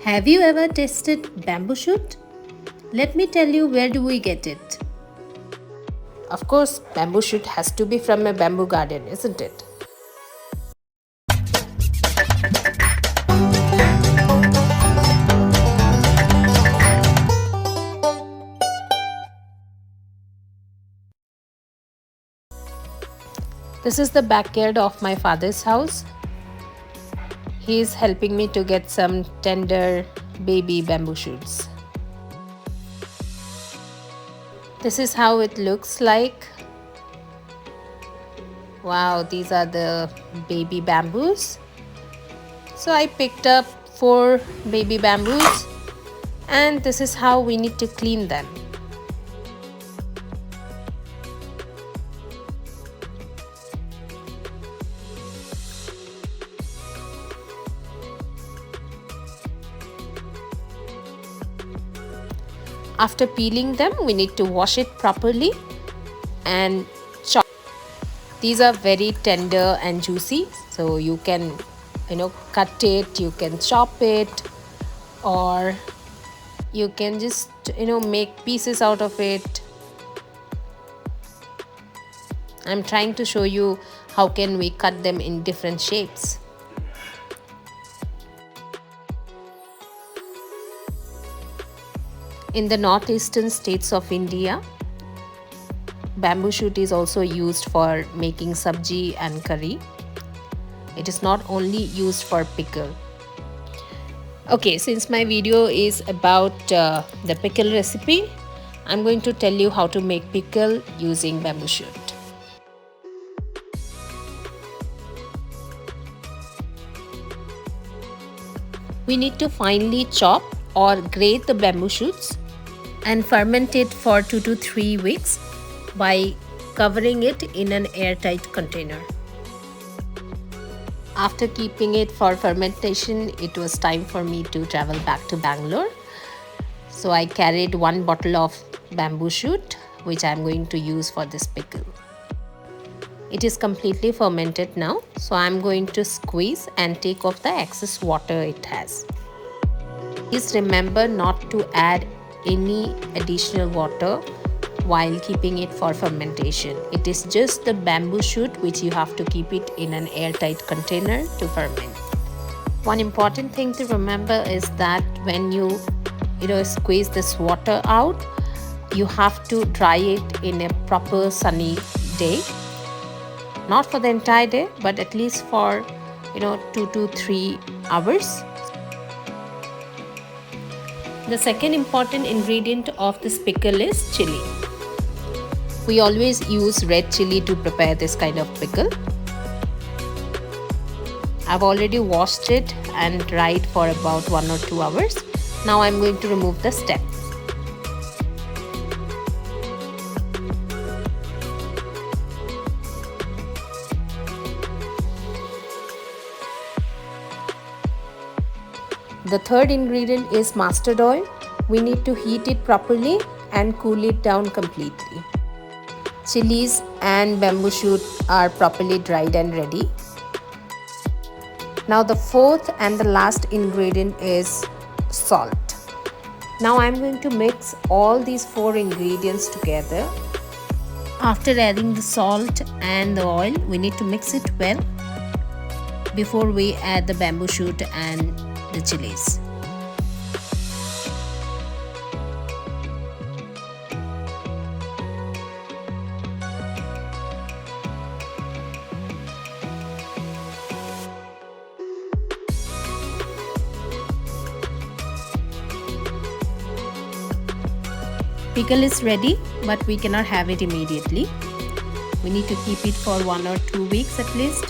Have you ever tasted bamboo shoot? Let me tell you, where do we get it? Of course, bamboo shoot has to be from a bamboo garden, isn't it? This is the backyard of my father's house. He is helping me to get some tender baby bamboo shoots. This is how it looks like. Wow, these are the baby bamboos. So I picked up 4 baby bamboos, and this is how we need to clean them. After peeling them, we need to wash it properly and chop. These are very tender and juicy, so you can cut it, you can chop it, or you can just make pieces out of it. I'm trying to show you how can we cut them in different shapes. In the northeastern states of India, bamboo shoot is also used for making sabji and curry. It is not only used for pickle. Okay, since my video is about the pickle recipe, I'm going to tell you how to make pickle using bamboo shoot. We need to finely chop or grate the bamboo shoots and ferment it for 2 to 3 weeks by covering it in an airtight container. After keeping it for fermentation, it was time for me to travel back to Bangalore. So I carried 1 bottle of bamboo shoot, which I am going to use for this pickle. It is completely fermented now, so I am going to squeeze and take off the excess water it has. Please remember not to add any additional water while keeping it for fermentation. It is just the bamboo shoot which you have to keep it in an airtight container to ferment. One important thing to remember is that when you squeeze this water out, you have to dry it in a proper sunny day. Not for the entire day, but at least for 2 to 3 hours. The second important ingredient of this pickle is chili. We always use red chili to prepare this kind of pickle. I've already washed it and dried for about 1 or 2 hours. Now I'm going to remove the stem. The third ingredient is mustard oil. We need to heat it properly and cool it down completely. Chilies and bamboo shoot are properly dried and ready. Now the fourth and the last ingredient is salt. Now I'm going to mix all these 4 ingredients together. After adding the salt and the oil, we need to mix it well before we add the bamboo shoot and the chilies. Pickle is ready, but we cannot have it immediately. We need to keep it for 1 or 2 weeks at least.